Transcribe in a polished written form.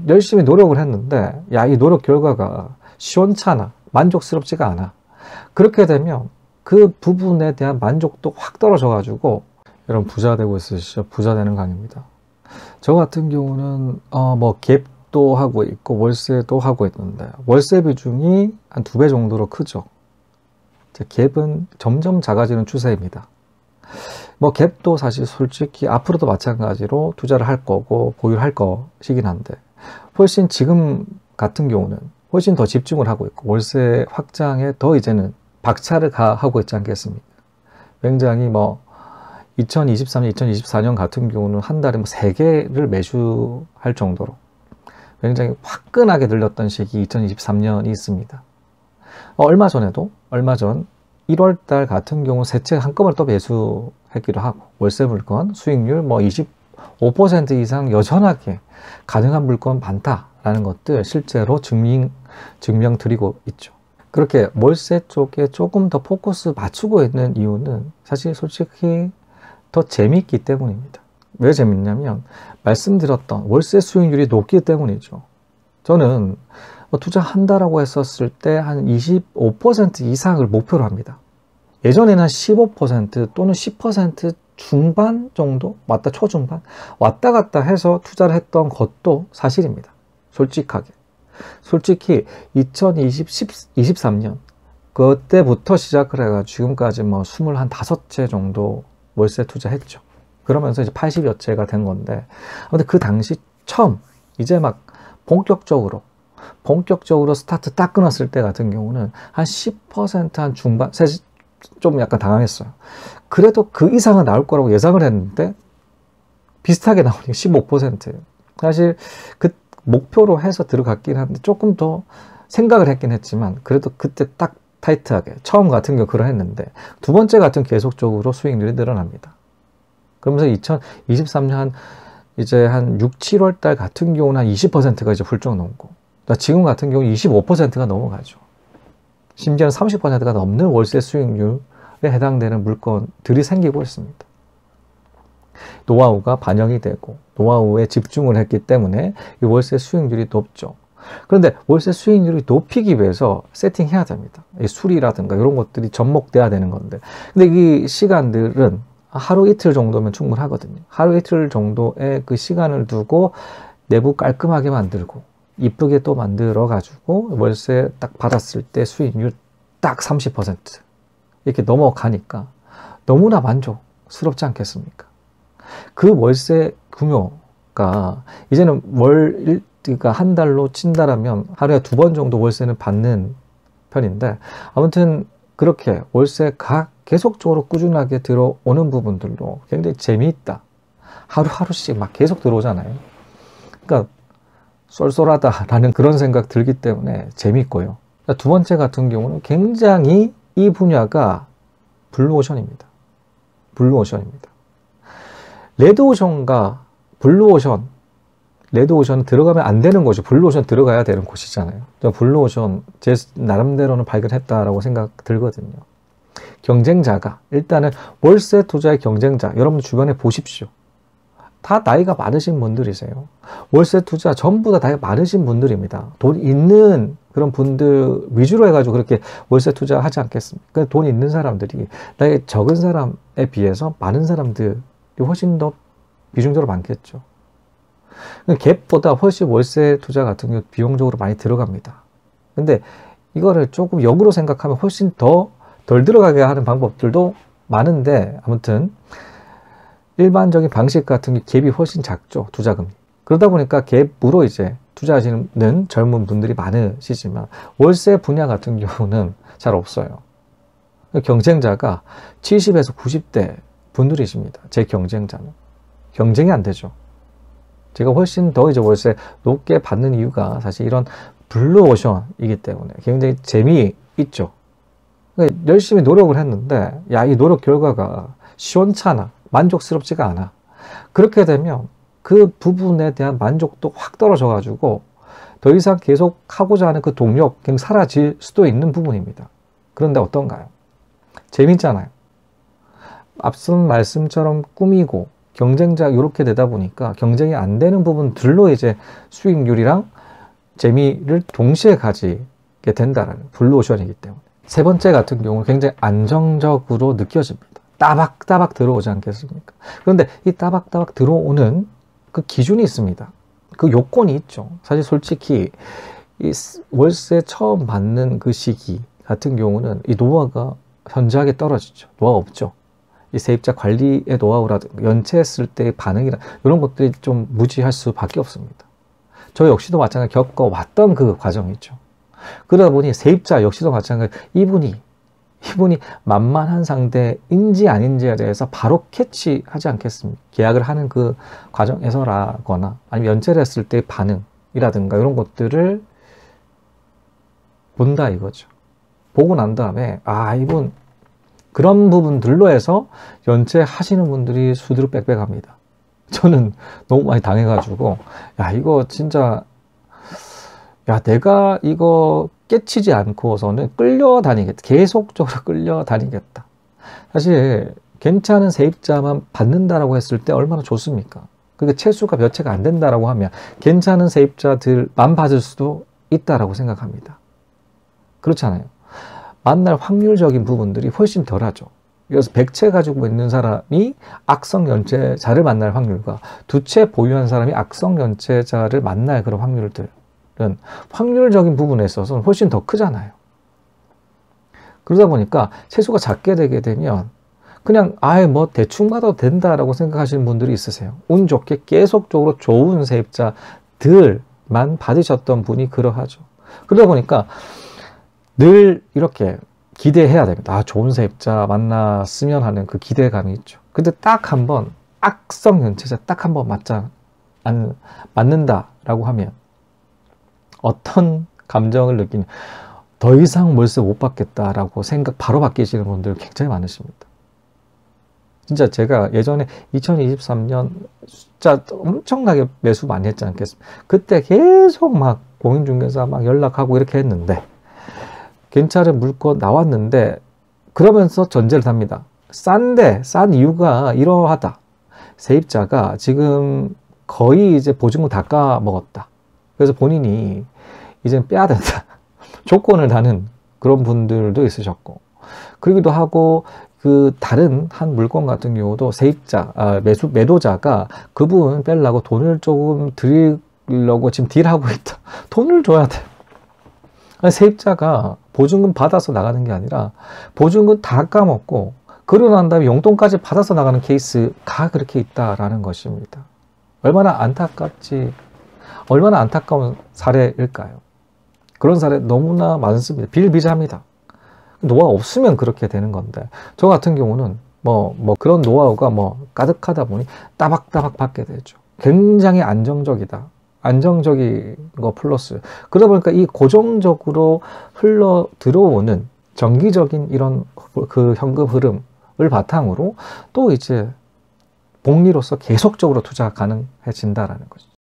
열심히 노력을 했는데 야, 이 노력 결과가 시원찮아, 만족스럽지가 않아. 그렇게 되면 그 부분에 대한 만족도 확 떨어져 가지고, 여러분 부자 되고 있으시죠? 부자 되는 강의입니다. 저 같은 경우는 뭐 갭도 하고 있고 월세도 하고 있는데, 월세 비중이 한 2배 정도로 크죠. 갭은 점점 작아지는 추세입니다. 뭐 갭도 사실 솔직히 앞으로도 마찬가지로 투자를 할 거고 보유를 할 것이긴 한데, 훨씬 지금 같은 경우는 훨씬 더 집중을 하고 있고 월세 확장에 더 이제는 박차를 가하고 있지 않겠습니까? 굉장히 뭐 2023년, 2024년 같은 경우는 한 달에 뭐 3개를 매수할 정도로 굉장히 화끈하게 늘렸던 시기 2023년이 있습니다. 얼마 전 1월달 같은 경우 세 채 한꺼번에 또 매수했기도 하고, 월세 물건 수익률 뭐 25% 이상 여전하게 가능한 물건 많다라는 것들 실제로 증명드리고 있죠. 그렇게 월세 쪽에 조금 더 포커스 맞추고 있는 이유는 사실 솔직히 더 재미있기 때문입니다. 왜 재밌냐면 말씀드렸던 월세 수익률이 높기 때문이죠. 저는 투자한다라고 했었을 때 한 25% 이상을 목표로 합니다. 예전에는 한 15% 또는 10% 중반 정도, 왔다 초중반 왔다 갔다 해서 투자를 했던 것도 사실입니다. 솔직히 2023년 그때부터 시작을 해가 지금까지 뭐 25채 정도 월세 투자했죠. 그러면서 이제 80여 채가 된 건데, 근데 그 당시 처음 이제 막 본격적으로 스타트 딱 끊었을 때 같은 경우는 한 10% 한 중반, 좀 약간 당황했어요. 그래도 그 이상은 나올 거라고 예상을 했는데 비슷하게 나오니까 15%예요. 사실 그 목표로 해서 들어갔긴 한데 조금 더 생각을 했긴 했지만, 그래도 그때 딱 타이트하게 처음 같은 경우 그러했는데, 두 번째 같은 계속적으로 수익률이 늘어납니다. 그러면서 2023년 이제 한 6, 7월 달 같은 경우는 한 20%가 이제 훌쩍 넘고, 지금 같은 경우 25%가 넘어가죠. 심지어는 30%가 넘는 월세 수익률에 해당되는 물건들이 생기고 있습니다. 노하우가 반영이 되고 노하우에 집중을 했기 때문에 이 월세 수익률이 높죠. 그런데 월세 수익률이 높이기 위해서 세팅해야 됩니다. 이 수리라든가 이런 것들이 접목돼야 되는 건데, 근데 이 시간들은 하루 이틀 정도면 충분하거든요. 하루 이틀 정도의 그 시간을 두고 내부 깔끔하게 만들고 이쁘게 또 만들어 가지고 월세 딱 받았을 때 수익률 딱 30% 이렇게 넘어가니까 너무나 만족스럽지 않겠습니까? 그 월세 규모가 이제는 그러니까 한 달로 친다라면 하루에 2번 정도 월세는 받는 편인데, 아무튼 그렇게 월세가 계속적으로 꾸준하게 들어오는 부분들도 굉장히 재미있다. 하루하루씩 막 계속 들어오잖아요. 그러니까 쏠쏠하다라는 그런 생각 들기 때문에 재미있고요. 두 번째 같은 경우는 굉장히 이 분야가 블루오션입니다. 레드오션과 레드오션 들어가면 안 되는 곳이 블루오션 들어가야 되는 곳이잖아요. 블루오션 제 나름대로는 발견했다라고 생각 들거든요. 경쟁자가 일단은 월세 투자의 경쟁자, 여러분 주변에 보십시오. 다 나이가 많으신 분들이세요. 월세 투자 전부 다 나이가 많으신 분들입니다. 돈 있는 그런 분들 위주로 해가지고 그렇게 월세 투자하지 않겠습니까? 돈 있는 사람들이 나이 적은 사람에 비해서 많은 사람들이 훨씬 더 비중적으로 많겠죠. 갭보다 훨씬 월세 투자 같은 경우 비용적으로 많이 들어갑니다. 근데 이거를 조금 역으로 생각하면 훨씬 덜 들어가게 하는 방법들도 많은데, 아무튼 일반적인 방식 같은 게 갭이 훨씬 작죠. 투자금리. 그러다 보니까 갭으로 이제 투자하시는 젊은 분들이 많으시지만 월세 분야 같은 경우는 잘 없어요. 경쟁자가 70에서 90대 분들이십니다. 제 경쟁자는. 경쟁이 안 되죠. 제가 훨씬 더 이제 월세 높게 받는 이유가 사실 이런 블루오션이기 때문에 굉장히 재미있죠. 그러니까 열심히 노력을 했는데 야, 이 노력 결과가 시원찮아, 만족스럽지가 않아. 그렇게 되면 그 부분에 대한 만족도 확 떨어져 가지고 더 이상 계속 하고자 하는 그 동력 그냥 사라질 수도 있는 부분입니다. 그런데 어떤가요? 재밌잖아요. 앞선 말씀처럼 꾸미고 경쟁자 이렇게 되다 보니까 경쟁이 안 되는 부분들로 이제 수익률이랑 재미를 동시에 가지게 된다라는 블루오션이기 때문에. 세 번째 같은 경우는 굉장히 안정적으로 느껴집니다. 따박따박 들어오지 않겠습니까? 그런데 이 따박따박 들어오는 그 기준이 있습니다. 그 요건이 있죠. 사실 솔직히 이 월세 처음 받는 그 시기 같은 경우는 이 노하우가 현저하게 떨어지죠. 노하우 없죠. 이 세입자 관리의 노하우라든가 연체했을 때의 반응이나 이런 것들이 좀 무지할 수밖에 없습니다. 저 역시도 마찬가지 겪어왔던 그 과정이죠. 그러다 보니 세입자 역시도 마찬가지 이분이 만만한 상대인지 아닌지에 대해서 바로 캐치하지 않겠습니까? 계약을 하는 그 과정에서라거나 아니면 연체를 했을 때의 반응이라든가 이런 것들을 본다 이거죠. 보고 난 다음에 이분 그런 부분들로 해서 연체하시는 분들이 수두룩 빽빽합니다. 저는 너무 많이 당해가지고 이거 진짜 내가 이거 깨치지 않고서는 끌려다니겠다. 계속적으로 끌려다니겠다. 사실 괜찮은 세입자만 받는다라고 했을 때 얼마나 좋습니까? 그게 채수가 몇 채가 안 된다라고 하면 괜찮은 세입자들만 받을 수도 있다라고 생각합니다. 그렇잖아요. 만날 확률적인 부분들이 훨씬 덜하죠. 그래서 100채 가지고 있는 사람이 악성 연체자를 만날 확률과 2채 보유한 사람이 악성 연체자를 만날 그런 확률들은 확률적인 부분에 있어서는 훨씬 더 크잖아요. 그러다 보니까 채수가 작게 되게 되면 그냥 뭐 대충 받아도 된다라고 생각하시는 분들이 있으세요. 운 좋게 계속적으로 좋은 세입자들만 받으셨던 분이 그러하죠. 그러다 보니까 늘 이렇게 기대해야 됩니다. 좋은 세입자 만났으면 하는 그 기대감이 있죠. 근데 딱 한 번 악성 연체자 딱 한 번 맞는다라고 하면 어떤 감정을 느끼냐, 더 이상 월세 못 받겠다라고 생각 바로 바뀌시는 분들 굉장히 많으십니다. 진짜 제가 예전에 2023년 숫자 엄청나게 매수 많이 했지 않겠습니까? 그때 계속 막 공인중개사 막 연락하고 이렇게 했는데 괜찮은 물건 나왔는데 그러면서 전제를 답니다. 싼 이유가 이러하다. 세입자가 지금 거의 이제 보증금 다 까먹었다. 그래서 본인이 이제 빼야 된다. 조건을 다는 그런 분들도 있으셨고, 그러기도 하고 그 다른 한 물건 같은 경우도 세입자, 매도자가 그분 빼려고 돈을 조금 드리려고 지금 딜하고 있다. 돈을 줘야 돼. 세입자가 보증금 받아서 나가는 게 아니라 보증금 다 까먹고 그러고 난 다음에 용돈까지 받아서 나가는 케이스가 그렇게 있다라는 것입니다. 얼마나 안타까운 사례일까요? 그런 사례 너무나 많습니다. 비일비재합니다. 노하우 없으면 그렇게 되는 건데, 저 같은 경우는 그런 노하우가 가득하다 보니 따박따박 받게 되죠. 굉장히 안정적인 거 플러스, 그러다 보니까 이 고정적으로 흘러 들어오는 정기적인 이런 그 현금 흐름을 바탕으로 또 이제 복리로서 계속적으로 투자가 가능해진다라는 거죠.